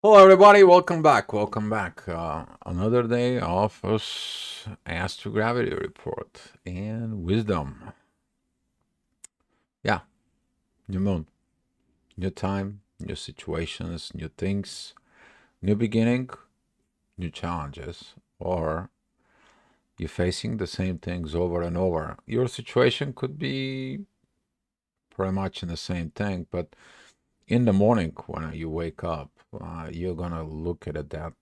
Hello, everybody. Welcome back. Welcome back. Another day of us Astrogravity report and wisdom. Yeah, new moon, new time, new situations, new things, new beginning, new challenges. Or you're facing the same things over and over. Your situation could be pretty much in the same thing, but in the morning when you wake up, you're gonna look at it that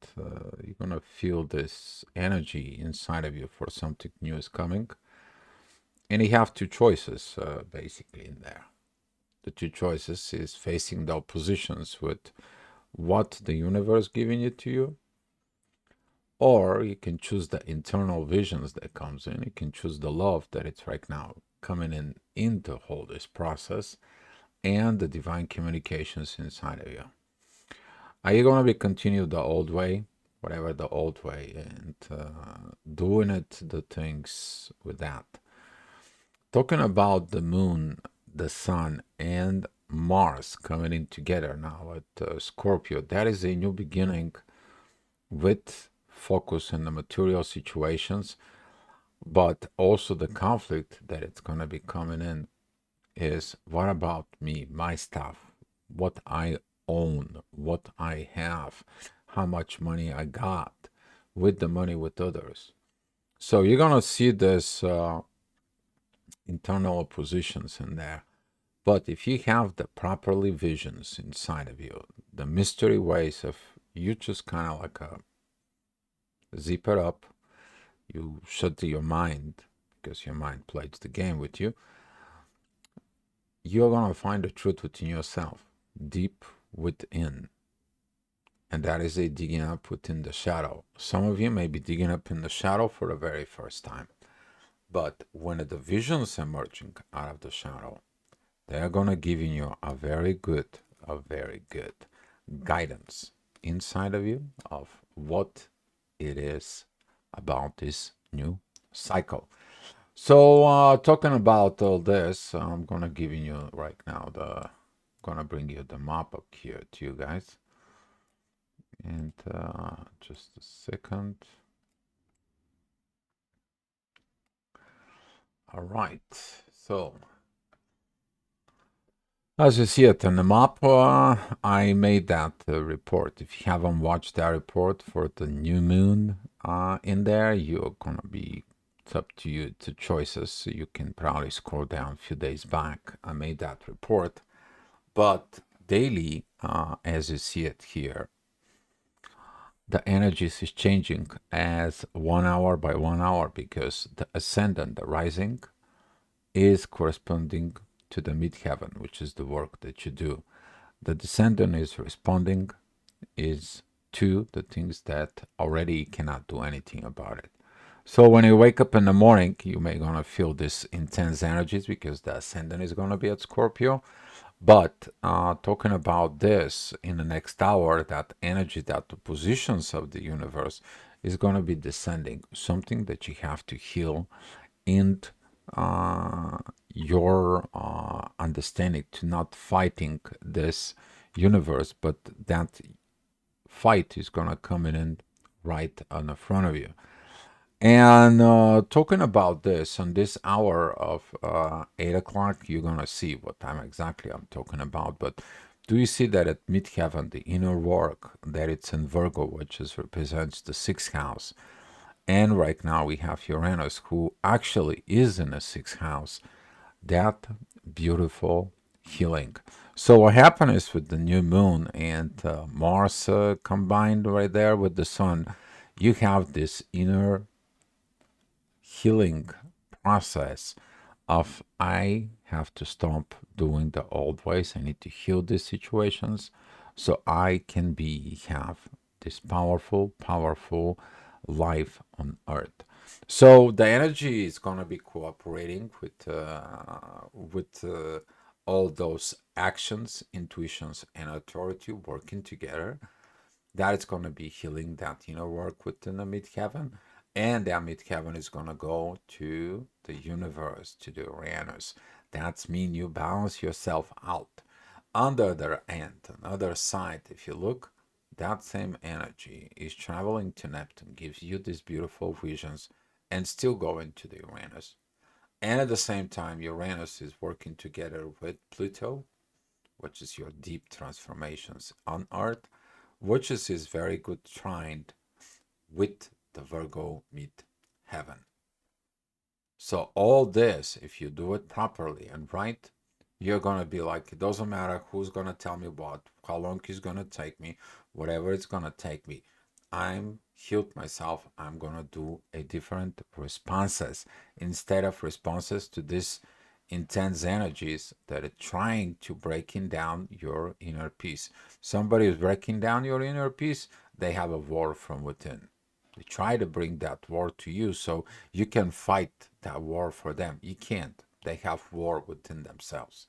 you're gonna feel this energy inside of you for something new is coming, and you have two choices basically in there. The two choices is facing the oppositions with what the universe giving it to you, or you can choose the internal visions that comes in. You can choose the love that it's right now coming in to hold this process and the divine communications inside of you. Are you gonna be continue the old way, whatever the old way, and doing it the things with that? Talking about the moon, the sun, and Mars coming in together now at Scorpio. That is a new beginning with focus on the material situations, but also the conflict that it's gonna be coming in is what about me, my stuff, what I own, what I have, how much money I got, with the money with others. So you're gonna see this internal oppositions in there. But if you have the properly visions inside of you, the mystery ways of you just kind of like zip it up, you shut your mind because your mind plays the game with you. You're gonna find the truth within yourself, deep within. And that is a digging up within the shadow. Some of you may be digging up in the shadow for the very first time. But when the visions emerging out of the shadow, they are gonna give you a very good guidance inside of you of what it is about this new cycle. So talking about all this, I'm gonna give you right now gonna bring you the map up here to you guys. And just a second. All right. So, as you see it on the map, I made that report. If you haven't watched that report for the new moon in there, you're gonna be. It's up to you to choices. So you can probably scroll down a few days back. I made that report, but daily, as you see it here, the energies is changing as 1 hour by 1 hour because the ascendant, the rising, is corresponding to the midheaven, which is the work that you do. The descendant is responding is to the things that already cannot do anything about it. So when you wake up in the morning, you may gonna feel this intense energies because the ascendant is gonna be at Scorpio. But talking about this in the next hour, that energy, that the positions of the universe is going to be descending, something that you have to heal in uh, your understanding to not fighting this universe, but that fight is going to come in right on the front of you. And talking about this, on this hour of 8 o'clock, you're going to see what time exactly I'm talking about. But do you see that at midheaven, the inner work, that it's in Virgo, which is, represents the sixth house? And right now we have Uranus, who actually is in the sixth house. That beautiful healing. So what happened is with the new moon and Mars combined right there with the sun, you have this inner healing process of I have to stop doing the old ways. I need to heal these situations so I can have this powerful life on earth. So the energy is gonna be cooperating with all those actions, intuitions, and authority working together. That is going to be healing that inner work within the midheaven, and that midheaven is going to go to the universe, to the Uranus. That's mean you balance yourself out. On the other end, on the other side, if you look, that same energy is traveling to Neptune, gives you these beautiful visions, and still going to the Uranus. And at the same time, Uranus is working together with Pluto, which is your deep transformations on Earth, which is his very good trine with the Virgo mid heaven. So all this, if you do it properly and right, you're gonna be like, it doesn't matter who's gonna tell me what, how long it's gonna take me, whatever it's gonna take me. I'm healed myself. I'm gonna do a different responses instead of responses to this intense energies that are trying to breaking down your inner peace. Somebody is breaking down your inner peace, they have a war from within. They try to bring that war to you so you can fight that war for them. You can't. They have war within themselves.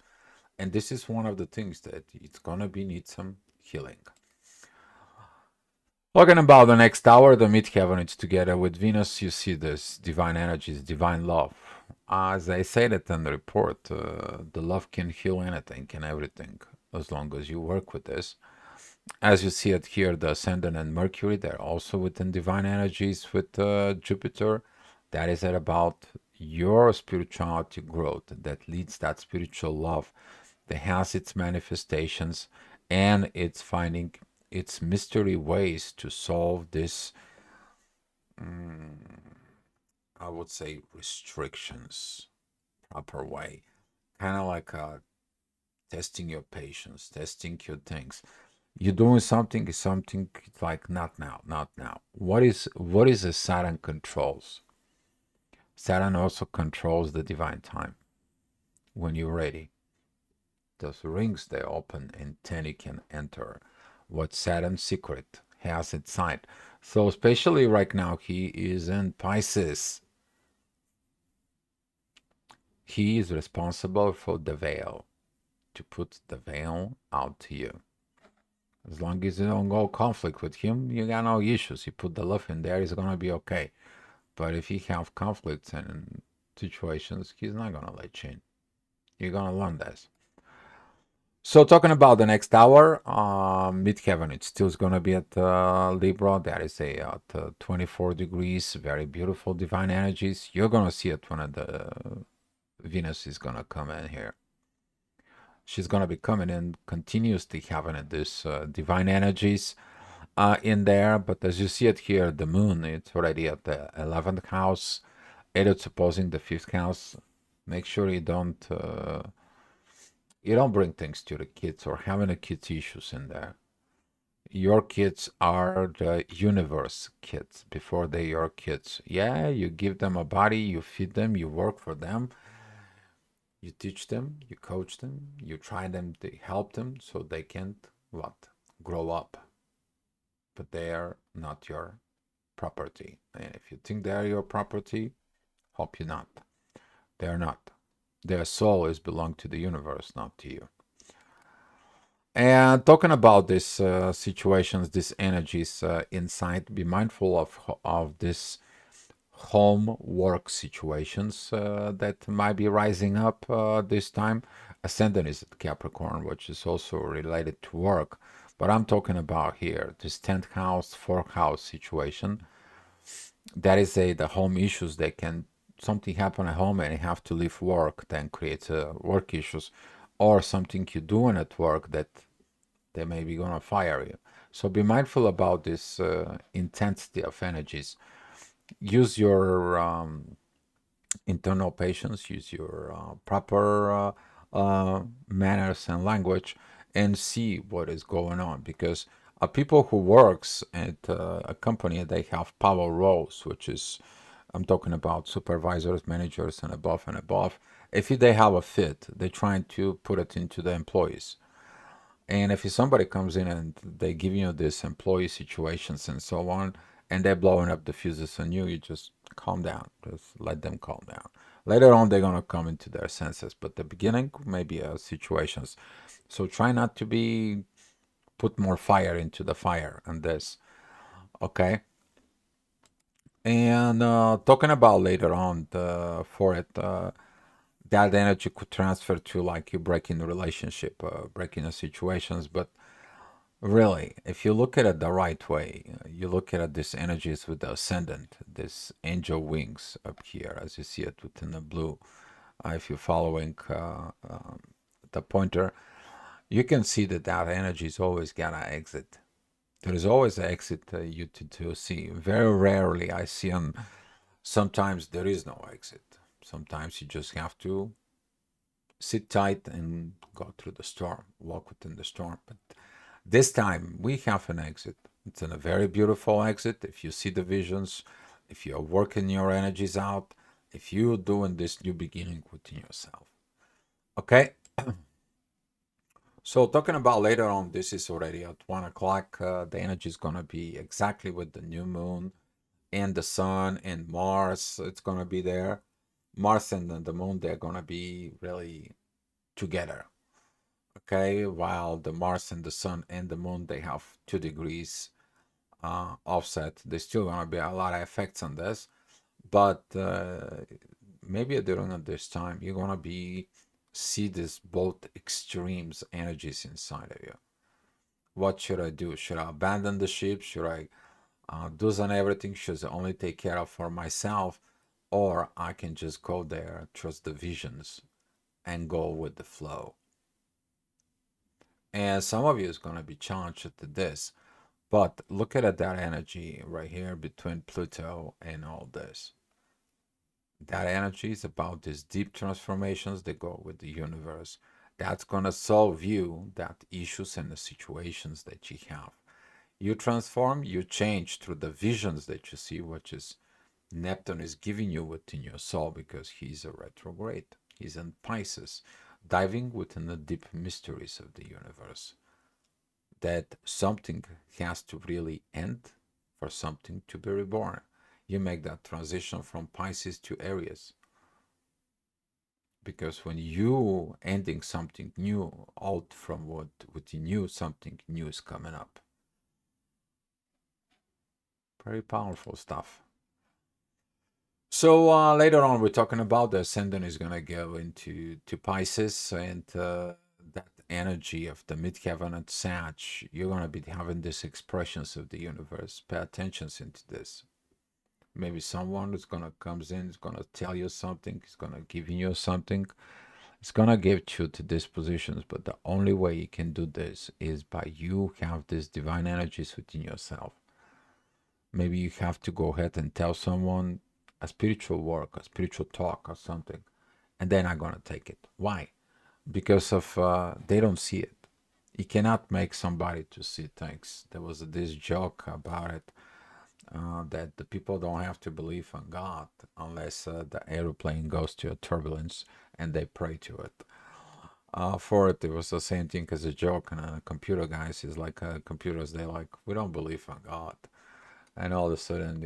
And this is one of the things that it's gonna be need some healing. Talking about the next hour, the midheaven is together with Venus. You see this divine energies, divine love. As I said it in the report, the love can heal anything and everything as long as you work with this. As you see it here, the Ascendant and Mercury, they're also within divine energies with Jupiter. That is at about your spirituality growth that leads that spiritual love that has its manifestations and it's finding its mystery ways to solve this, I would say, restrictions proper way. Kind of like testing your patience, testing your things. You're doing something is something like not now, not now. What is the Saturn controls? Saturn also controls the divine time. When you're ready, those rings they open and then you can enter what Saturn's secret has inside. So especially right now he is in Pisces. He is responsible for the veil, to put the veil out to you. As long as you don't go conflict with him, you got no issues. You put the love in there, it's gonna be okay. But if you have conflicts and situations, he's not gonna let you in. You're gonna learn this. So talking about the next hour, midheaven, it's still gonna be at Libra. That is at 24 degrees, very beautiful divine energies. You're gonna see it when the Venus is gonna come in here. She's gonna be coming in continuously having this divine energies in there. But as you see it here, the moon, it's already at the 11th house. It is opposing the 5th house. Make sure you don't bring things to the kids or having a kids issues in there. Your kids are the universe kids before they are kids. Yeah, you give them a body, you feed them, you work for them, you teach them, you coach them, you try them to help them so they can't what? Grow up. But they are not your property. And if you think they are your property, hope you not. They are not. Their soul is belong to the universe, not to you. And talking about these situations, these energies inside, be mindful of this home work situations that might be rising up this time. Ascendant is at Capricorn, which is also related to work. But I'm talking about here this 10th house, 4th house situation. That is the home issues. They can something happen at home and you have to leave work, then creates work issues, or something you're doing at work that they may be gonna fire you. So be mindful about this intensity of energies. Use your internal patience, use your proper manners and language, and see what is going on. Because people who works at a company, they have power roles, which is I'm talking about supervisors, managers, and above and above. If they have a fit, they're trying to put it into the employees. And if somebody comes in and they give you this employee situations and so on, and they're blowing up the fuses on you, you just calm down. Just let them calm down. Later on, they're gonna come into their senses, but the beginning maybe situations. So try not to be put more fire into the fire on this. Okay. And talking about later on for it, that energy could transfer to like you breaking the relationship, breaking the situations, but Really, if you look at it the right way, you look at it, this energies with the ascendant, this angel wings up here, as you see it within the blue. If you're following the pointer, you can see that that energy is always gonna exit. There is always an exit you to see. Very rarely I see them. Sometimes there is no exit. Sometimes you just have to sit tight and go through the storm, walk within the storm. But this time we have an exit. It's a very beautiful exit. If you see the visions, if you're working your energies out, if you're doing this new beginning within yourself. Okay? So talking about later on, this is already at 1 o'clock. The energy is gonna be exactly with the new moon and the sun and Mars. It's gonna be there. Mars and the moon, they're gonna be really together. Okay, while the Mars and the sun and the moon, they have 2 degrees offset. There's still gonna be a lot of effects on this, but maybe during this time, you're gonna be see this both extremes energies inside of you. What should I do? Should I abandon the ship? Should I do and everything? Should I only take care of for myself? Or I can just go there, trust the visions, and go with the flow. And some of you is going to be challenged to this. But look at that energy right here between Pluto and all this. That energy is about these deep transformations that go with the universe. That's going to solve you that issues and the situations that you have. You transform, you change through the visions that you see, which is Neptune is giving you within your soul because he's a retrograde. He's in Pisces, diving within the deep mysteries of the universe. That something has to really end for something to be reborn. You make that transition from Pisces to Aries. Because when you ending something new, out from what within you, something new is coming up. Very powerful stuff. So later on, we're talking about the ascendant is going to go into to Pisces and that energy of the midheaven and Sag. You're going to be having these expressions of the universe. Pay attention into this. Maybe someone is going to comes in, is going to tell you something, is going to give you something. It's going to give you to these positions, but the only way you can do this is by you have these divine energies within yourself. Maybe you have to go ahead and tell someone a spiritual work, a spiritual talk, or something, and they're not gonna take it. Why? Because of they don't see it. You cannot make somebody to see things. There was this joke about it that the people don't have to believe in God unless the airplane goes to a turbulence and they pray to it. For it, it was the same thing as a joke, and computer guys is like computers. They like we don't believe in God, and all of a sudden,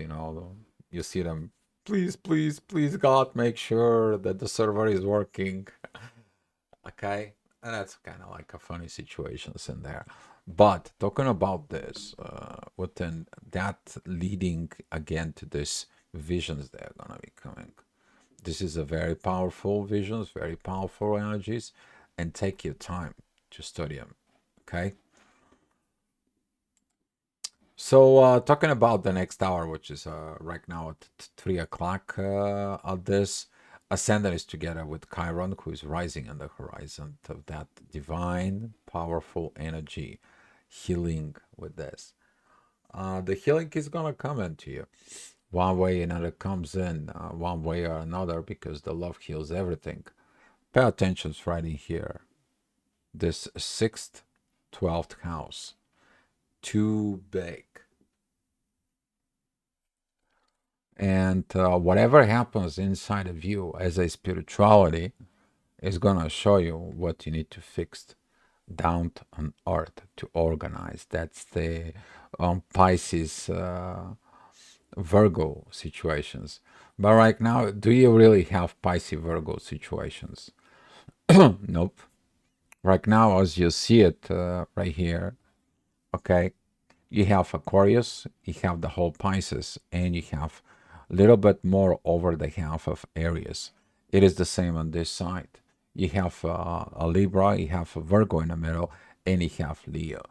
you see them. Please, please, please, God, make sure that the server is working. Okay, and that's kind of like a funny situations in there. But talking about this, within that leading again to this visions that are gonna be coming. This is a very powerful visions, very powerful energies, and take your time to study them. Okay. So, talking about the next hour, which is right now at 3 o'clock, of this ascendant is together with Chiron, who is rising on the horizon of that divine, powerful energy, healing with this. The healing is gonna come into you one way or another, comes in one way or another because the love heals everything. Pay attention right in here. This sixth, 12th house, too big. And whatever happens inside of you as a spirituality is going to show you what you need to fix down on earth to organize. That's the Pisces Virgo situations. But right now, do you really have Pisces Virgo situations? Nope. Right now, as you see it right here, okay, you have Aquarius, you have the whole Pisces, and you have a little bit more over the half of Aries. It is the same on this side. You have a Libra, you have a Virgo in the middle, and you have Leo.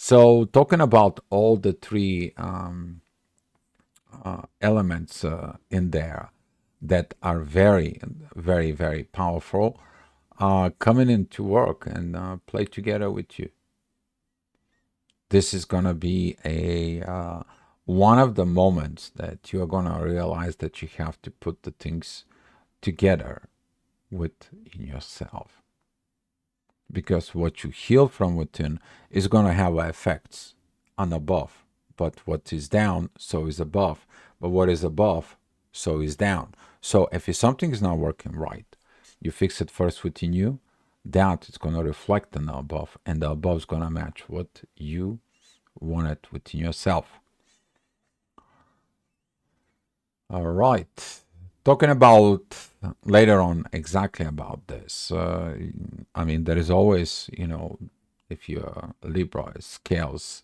So, talking about all the three elements in there that are very, very, very powerful, coming into work and play together with you. This is going to be a one of the moments that you are going to realize that you have to put the things together within yourself, because what you heal from within is going to have effects on above. But what is down, so is above. But what is above, so is down. So if something is not working right, you fix it first within you, that is going to reflect on the above, and the above is going to match what you wanted within yourself. All right. Talking about later on exactly about this. I mean, there is always, if you're Libra, scales.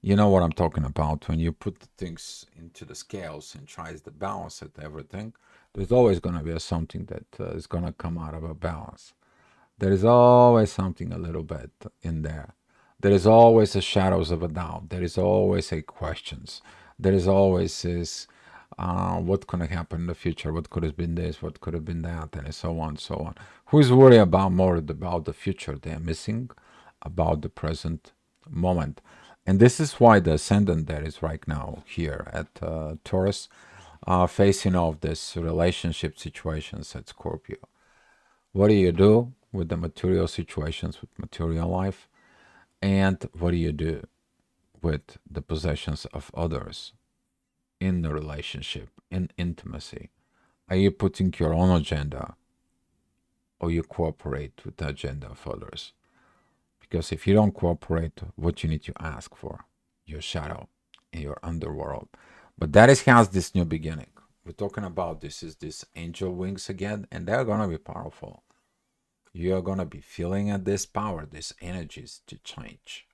You know what I'm talking about. When you put the things into the scales and tries to balance it, everything, there's always going to be something that is going to come out of a balance. There is always something a little bit in there. There is always a shadows of a doubt. There is always a questions. There is always this, what could have happened in the future? What could have been this? What could have been that? And so on, so on. Who's worried about more about the future? They are missing about the present moment. And this is why the ascendant that is right now here at Taurus, facing off this relationship situations at Scorpio. What do you do with the material situations, with material life? And what do you do with the possessions of others in the relationship, in intimacy? Are you putting your own agenda, or you cooperate with the agenda of others? Because if you don't cooperate, what you need to ask for? Your shadow in your underworld. But that is has this new beginning. We're talking about this is this angel wings again, and they're gonna be powerful. You're gonna be feeling at this power, these energies to change.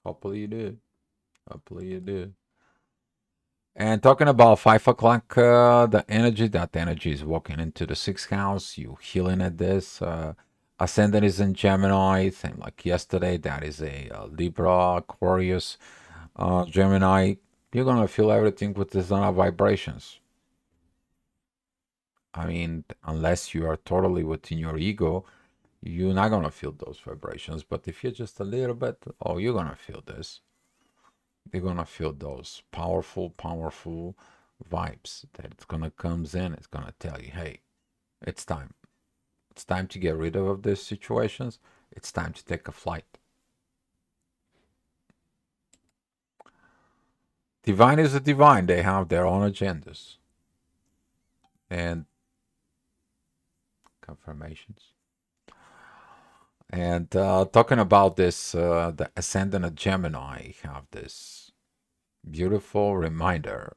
Hopefully you do. Hopefully you do. And talking about 5 o'clock, the energy, that energy is walking into the sixth house. You healing at this. Ascendant is in Gemini, same like yesterday. That is a, Libra, Aquarius, Gemini. You're gonna feel everything with the zona vibrations. I mean, unless you are totally within your ego, you're not gonna feel those vibrations. But if you're just a little bit, oh, you're gonna feel this. You're gonna feel those powerful, powerful vibes that it's gonna comes in. It's gonna tell you, hey, it's time. It's time to get rid of these situations. It's time to take a flight. Divine is a divine. They have their own agendas and confirmations. And talking about this, the ascendant of Gemini have this beautiful reminder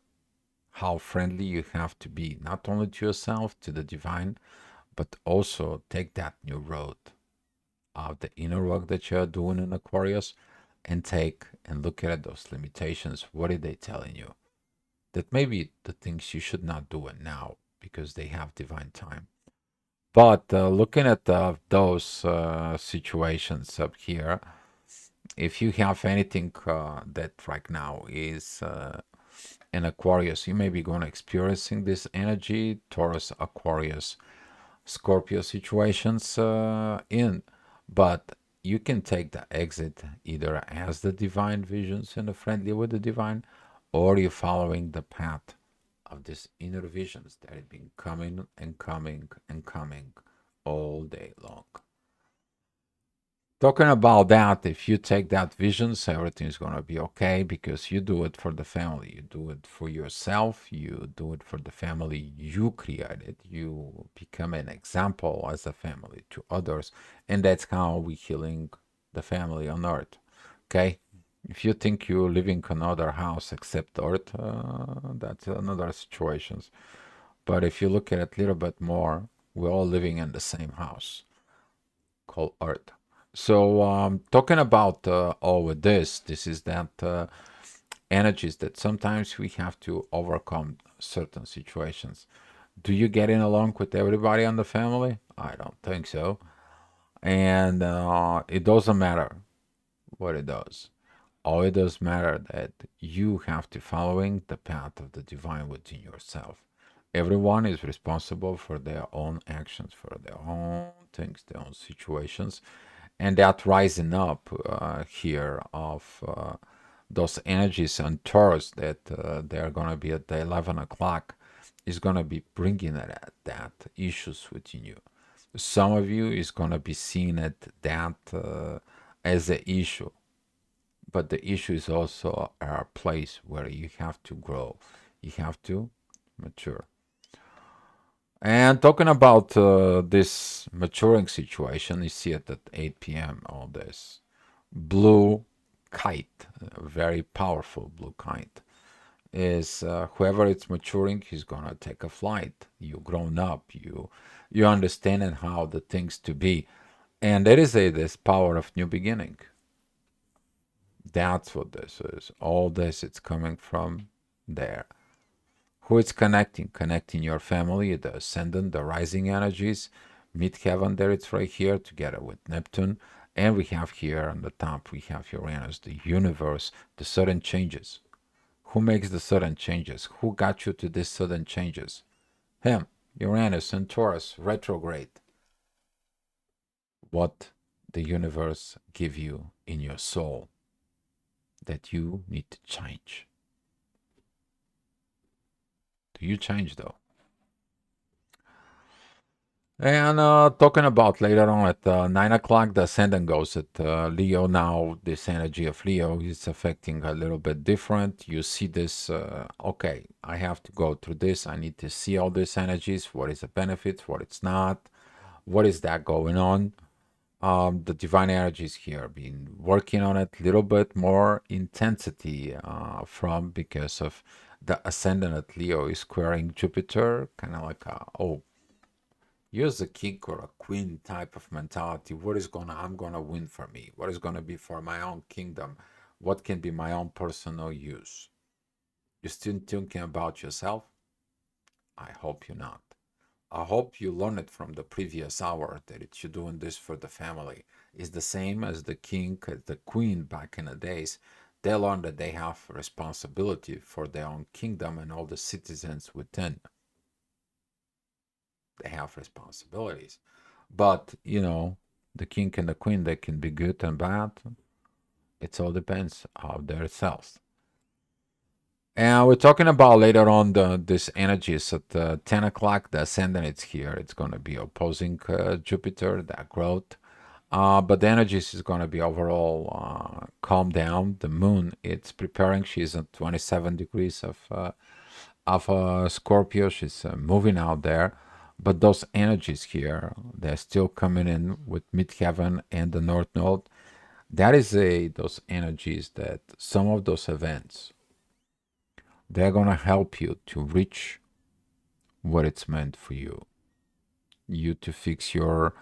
how friendly you have to be, not only to yourself, to the divine, but also take that new road of the inner work that you're doing in Aquarius and take and look at those limitations. What are they telling you? That maybe the things you should not do it now because they have divine time. But looking at those situations up here, if you have anything that right now is in Aquarius, you may be going to experiencing this energy, Taurus, Aquarius, Scorpio situations in, but you can take the exit either as the divine visions and the friendly with the divine, or you're following the path of these inner visions that have been coming and coming and coming all day long. Talking about that, if you take that visions, everything's gonna be okay because you do it for the family, you do it for yourself, you do it for the family you created. You become an example as a family to others, and that's how we healing the family on earth. Okay, if you think you're living another house except earth, that's another situations. But if you look at it a little bit more, we're all living in the same house called Earth. So, talking about all with this is that energies that sometimes we have to overcome certain situations. Do you get in along with everybody on the family? I don't think so. And it doesn't matter what it does. All it does matter that you have to following the path of the divine within yourself. Everyone is responsible for their own actions, for their own things, their own situations, and that rising up here of those energies and Taurus that they're going to be at the 11 o'clock is going to be bringing that issues within you. Some of you is going to be seeing it that as an issue, but the issue is also a place where you have to grow, you have to mature. And talking about this maturing situation, you see it at 8 p.m. All this blue kite, a very powerful blue kite, is whoever it's maturing, he's gonna take a flight. You grown up, you understanding how the things to be, and there is a this power of new beginning. That's what this is. All this, it's coming from there. Who it's connecting? Connecting your family, the ascendant, the rising energies, mid heaven. There, it's right here together with Neptune. And we have here on the top, we have Uranus, the universe, the sudden changes. Who makes the sudden changes? Who got you to these sudden changes? Him, Uranus and Taurus, retrograde. What the universe give you in your soul that you need to change. Do you change though? And talking about later on at 9 o'clock, the ascendant goes at Leo. Now, this energy of Leo is affecting a little bit different. You see this, okay, I have to go through this. I need to see all these energies. What is the benefit? What it's not? What is that going on? The divine energies here been working on it a little bit more intensity from because of the ascendant at Leo is squaring Jupiter, kind of like oh, use a king or a queen type of mentality. What is gonna I'm gonna win for me? What is gonna be for my own kingdom? What can be my own personal use? You still thinking about yourself? I hope you're not. I hope you learn it from the previous hour that it's you doing this for the family. It's the same as the king, the queen back in the days. They learn that they have responsibility for their own kingdom and all the citizens within. They have responsibilities. But, the king and the queen, they can be good and bad. It all depends on their selves. And we're talking about later on this energies at 10 o'clock. The ascendant is here. It's going to be opposing Jupiter, that growth. But the energies is going to be overall calm down. The moon, it's preparing. She's at 27 degrees of Scorpio. She's moving out there. But those energies here, they're still coming in with midheaven and the North Node. That is those energies that some of those events, they're going to help you to reach what it's meant for you. You to fix your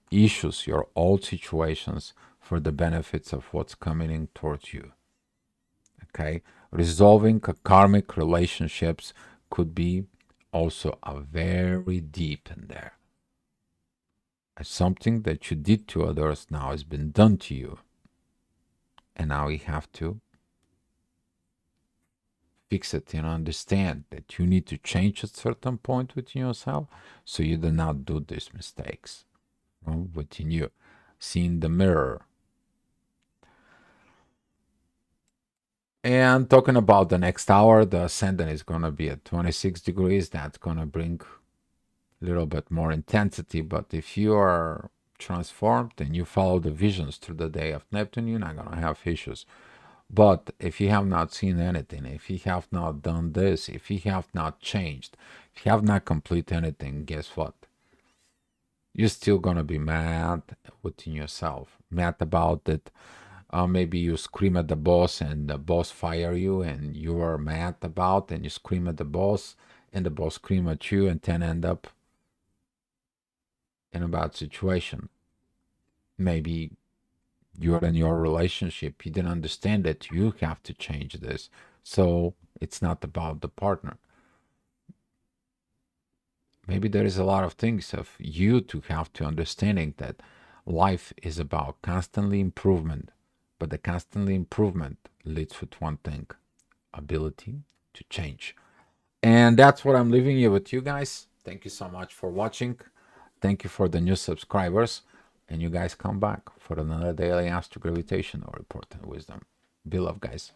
issues, your old situations for the benefits of what's coming in towards you. Okay? Resolving karmic relationships could be also a very deep in there. Something that you did to others now has been done to you. And now you have to fix it and understand that you need to change at certain point within yourself so you do not do these mistakes within you. Seeing the mirror. And talking about the next hour, the ascendant is going to be at 26 degrees. That's going to bring a little bit more intensity. But if you are transformed and you follow the visions through the day of Neptune, you're not going to have issues. But if you have not seen anything, if you have not done this, if you have not changed, if you have not completed anything, guess what? You're still gonna be mad within yourself, mad about it. Maybe you scream at the boss and the boss fire you, and you are mad about, and you scream at the boss, and the boss scream at you, and then end up in a bad situation. Maybe you're in your relationship, you didn't understand that you have to change this. So it's not about the partner. Maybe there is a lot of things of you to have to understanding that life is about constantly improvement, but the constantly improvement leads with one thing: ability to change. And that's what I'm leaving you with, you guys. Thank you so much for watching. Thank you for the new subscribers. And you guys come back for another daily astro gravitational report and wisdom. Be love, guys.